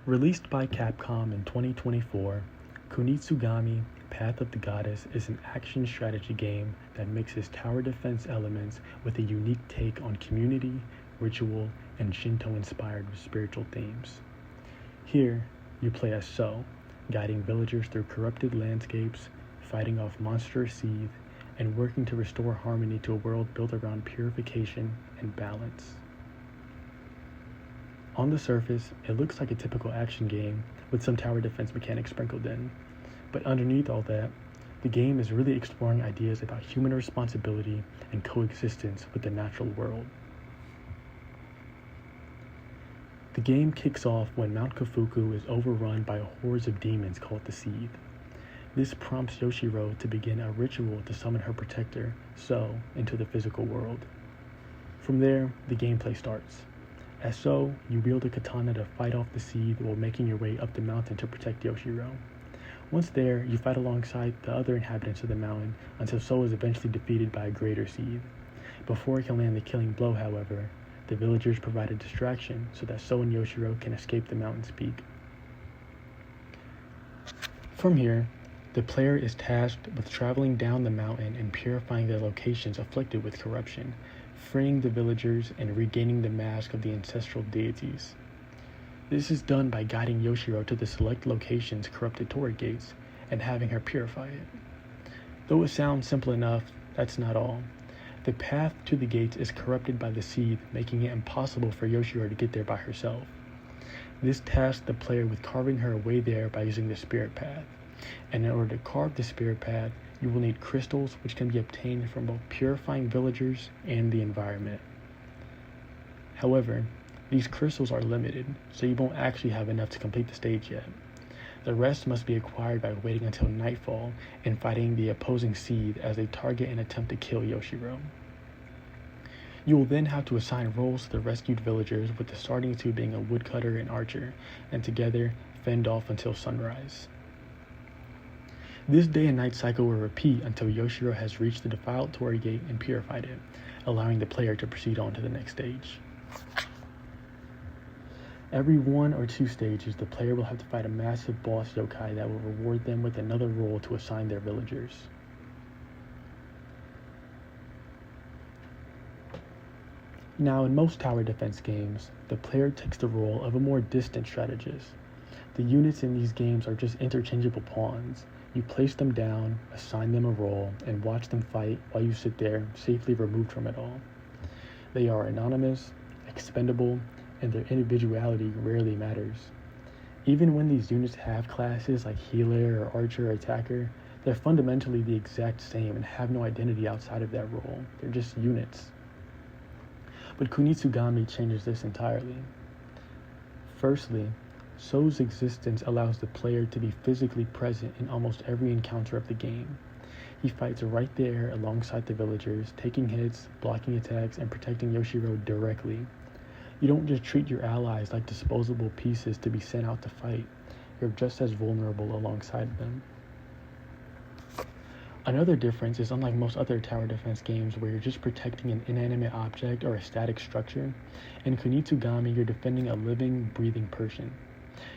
Released by Capcom in 2024, Kunitsugami Path of the Goddess is an action strategy game that mixes tower defense elements with a unique take on community, ritual, and Shinto-inspired spiritual themes. Here, you play as So, guiding villagers through corrupted landscapes, fighting off monstrous seed, and working to restore harmony to a world built around purification and balance. On the surface, it looks like a typical action game with some tower defense mechanics sprinkled in, but underneath all that, the game is really exploring ideas about human responsibility and coexistence with the natural world. The game kicks off when Mount Kafuku is overrun by hordes of demons called the Seed. This prompts Yoshiro to begin a ritual to summon her protector, So, into the physical world. From there, the gameplay starts. As So, you wield a katana to fight off the Seed while making your way up the mountain to protect Yoshiro. Once there, you fight alongside the other inhabitants of the mountain until So is eventually defeated by a greater Seed. Before it can land the killing blow, however, the villagers provide a distraction so that So and Yoshiro can escape the mountain's peak. From here, the player is tasked with traveling down the mountain and purifying the locations afflicted with corruption, freeing the villagers and regaining the mask of the ancestral deities. This is done by guiding Yoshiro to the select location's corrupted torrent gates and having her purify it. Though it sounds simple enough, that's not all. The path to the gates is corrupted by the Seed, making it impossible for Yoshiro to get there by herself. This tasks the player with carving her way there by using the spirit path. And in order to carve the spirit path, you will need crystals which can be obtained from both purifying villagers and the environment. However, these crystals are limited, so you won't actually have enough to complete the stage yet. The rest must be acquired by waiting until nightfall and fighting the opposing Seed as they target and attempt to kill Yoshiro. You will then have to assign roles to the rescued villagers, with the starting two being a woodcutter and archer, and together fend off until sunrise. This day and night cycle will repeat until Yoshiro has reached the defiled Torii Gate and purified it, allowing the player to proceed on to the next stage. Every 1 or 2 stages, the player will have to fight a massive boss yokai that will reward them with another role to assign their villagers. Now, in most tower defense games, the player takes the role of a more distant strategist. The units in these games are just interchangeable pawns. You place them down, assign them a role, and watch them fight while you sit there, safely removed from it all. They are anonymous, expendable, and their individuality rarely matters. Even when these units have classes like healer or archer or attacker, they're fundamentally the exact same and have no identity outside of that role. They're just units. But Kunitsugami changes this entirely. Firstly, So's existence allows the player to be physically present in almost every encounter of the game. He fights right there alongside the villagers, taking hits, blocking attacks, and protecting Yoshiro directly. You don't just treat your allies like disposable pieces to be sent out to fight. You're just as vulnerable alongside them. Another difference is, unlike most other tower defense games where you're just protecting an inanimate object or a static structure, in Kunitsugami you're defending a living, breathing person.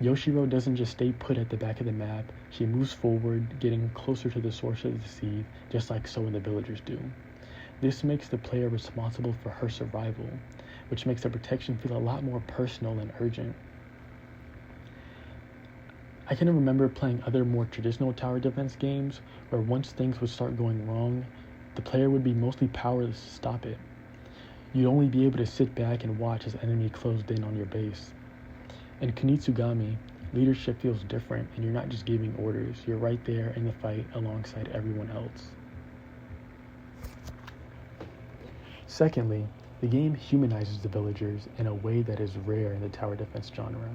Yoshiro doesn't just stay put at the back of the map, she moves forward, getting closer to the source of the Seed, just like So and the villagers do. This makes the player responsible for her survival, which makes the protection feel a lot more personal and urgent. I can remember playing other more traditional tower defense games where once things would start going wrong, the player would be mostly powerless to stop it. You'd only be able to sit back and watch as the enemy closed in on your base. In Kunitsugami, leadership feels different, and you're not just giving orders, you're right there in the fight alongside everyone else. Secondly, the game humanizes the villagers in a way that is rare in the tower defense genre.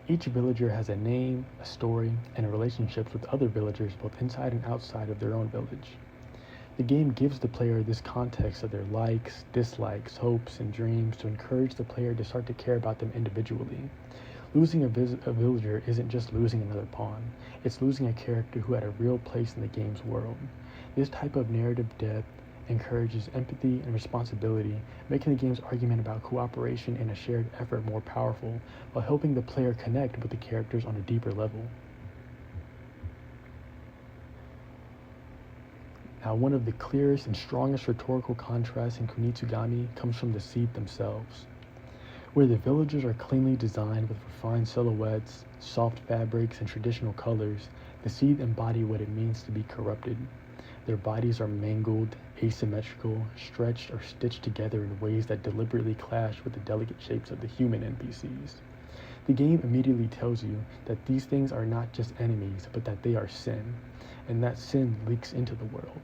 Each villager has a name, a story, and relationships with other villagers both inside and outside of their own village. The game gives the player this context of their likes, dislikes, hopes, and dreams to encourage the player to start to care about them individually. Losing a villager isn't just losing another pawn, it's losing a character who had a real place in the game's world. This type of narrative depth encourages empathy and responsibility, making the game's argument about cooperation and a shared effort more powerful, while helping the player connect with the characters on a deeper level. Now, one of the clearest and strongest rhetorical contrasts in Kunitsugami comes from the seed themselves. Where the villagers are cleanly designed with refined silhouettes, soft fabrics, and traditional colors, the seed embody what it means to be corrupted. Their bodies are mangled, asymmetrical, stretched or stitched together in ways that deliberately clash with the delicate shapes of the human NPCs. The game immediately tells you that these things are not just enemies, but that they are sin, and that sin leaks into the world.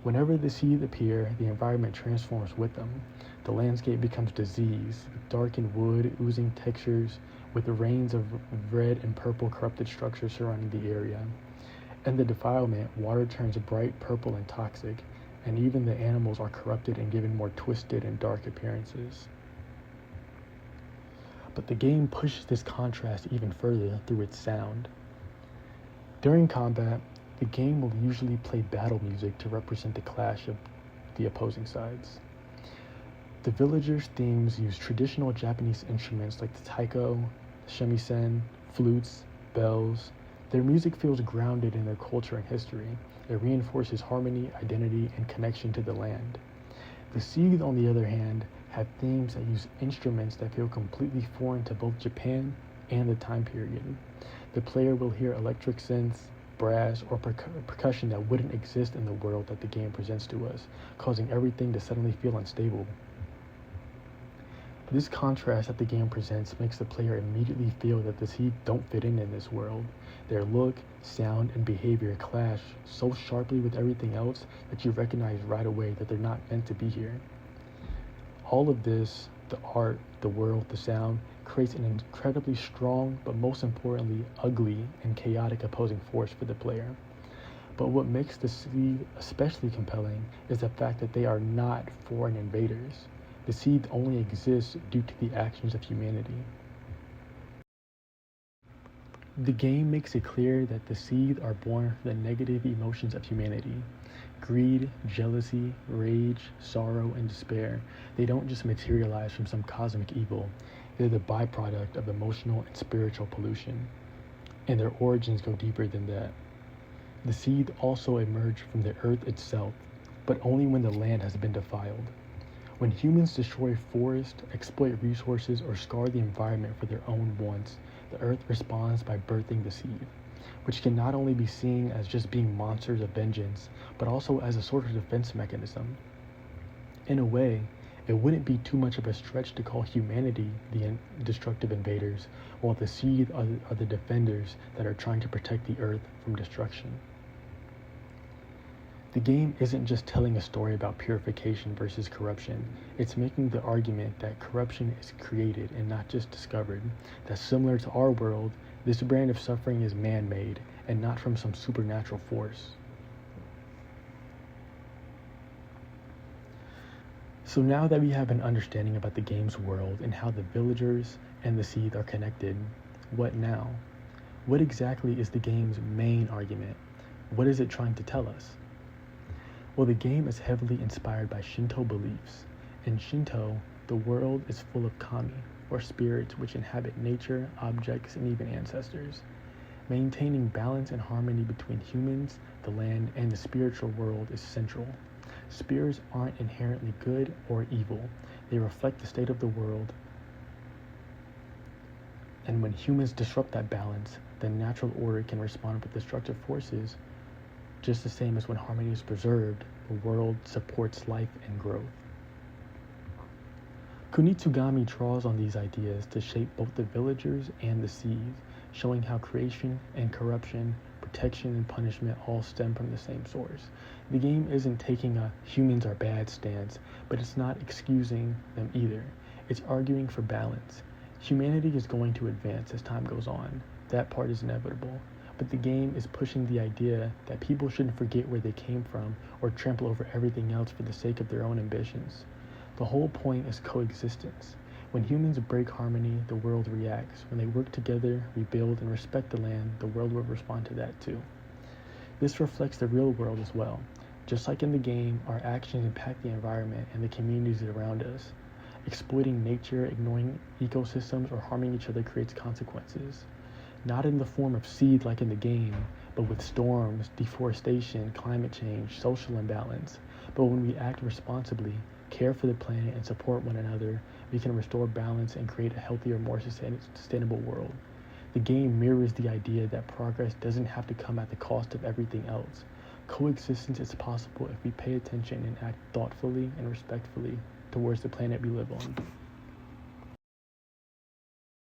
Whenever the seed appear, the environment transforms with them. The landscape becomes diseased, with darkened wood, oozing textures, with the rains of red and purple corrupted structures surrounding the area. In the defilement, water turns bright purple and toxic, and even the animals are corrupted and given more twisted and dark appearances. But the game pushes this contrast even further through its sound. During combat, the game will usually play battle music to represent the clash of the opposing sides. The villagers' themes use traditional Japanese instruments like the taiko, shamisen, flutes, bells. Their music feels grounded in their culture and history. It reinforces harmony, identity, and connection to the land. The Seed, on the other hand, have themes that use instruments that feel completely foreign to both Japan and the time period. The player will hear electric synths, brass, or percussion that wouldn't exist in the world that the game presents to us, causing everything to suddenly feel unstable. This contrast that the game presents makes the player immediately feel that the Seed don't fit in this world. Their look, sound, and behavior clash so sharply with everything else that you recognize right away that they're not meant to be here. All of this, the art, the world, the sound, creates an incredibly strong, but most importantly, ugly and chaotic opposing force for the player. But what makes the Seed especially compelling is the fact that they are not foreign invaders. The Seed only exists due to the actions of humanity. The game makes it clear that the Seed are born from the negative emotions of humanity. Greed, jealousy, rage, sorrow, and despair. They don't just materialize from some cosmic evil. They're the byproduct of emotional and spiritual pollution. And their origins go deeper than that. The Seed also emerge from the earth itself, but only when the land has been defiled. When humans destroy forests, exploit resources, or scar the environment for their own wants, the earth responds by birthing the Seed, which can not only be seen as just being monsters of vengeance, but also as a sort of defense mechanism. In a way, it wouldn't be too much of a stretch to call humanity the destructive invaders, while the Seed are the defenders that are trying to protect the earth from destruction. The game isn't just telling a story about purification versus corruption. It's making the argument that corruption is created and not just discovered, that similar to our world, this brand of suffering is man-made and not from some supernatural force. So now that we have an understanding about the game's world and how the villagers and the Seed are connected, what now? What exactly is the game's main argument? What is it trying to tell us? Well, the game is heavily inspired by Shinto beliefs. In Shinto, the world is full of kami, or spirits which inhabit nature, objects, and even ancestors. Maintaining balance and harmony between humans, the land, and the spiritual world is central. Spirits aren't inherently good or evil. They reflect the state of the world. And when humans disrupt that balance, then natural order can respond with destructive forces. Just the same as when harmony is preserved, the world supports life and growth. Kunitsugami draws on these ideas to shape both the villagers and the Seed, showing how creation and corruption, protection and punishment all stem from the same source. The game isn't taking a humans are bad stance, but it's not excusing them either. It's arguing for balance. Humanity is going to advance as time goes on. That part is inevitable. But the game is pushing the idea that people shouldn't forget where they came from or trample over everything else for the sake of their own ambitions. The whole point is coexistence. When humans break harmony, the world reacts. When they work together, rebuild, and respect the land, the world will respond to that too. This reflects the real world as well. Just like in the game, our actions impact the environment and the communities around us. Exploiting nature, ignoring ecosystems, or harming each other creates consequences. Not in the form of seed like in the game, but with storms, deforestation, climate change, social imbalance. But when we act responsibly, care for the planet, and support one another, we can restore balance and create a healthier, more sustainable world. The game mirrors the idea that progress doesn't have to come at the cost of everything else. Coexistence is possible if we pay attention and act thoughtfully and respectfully towards the planet we live on.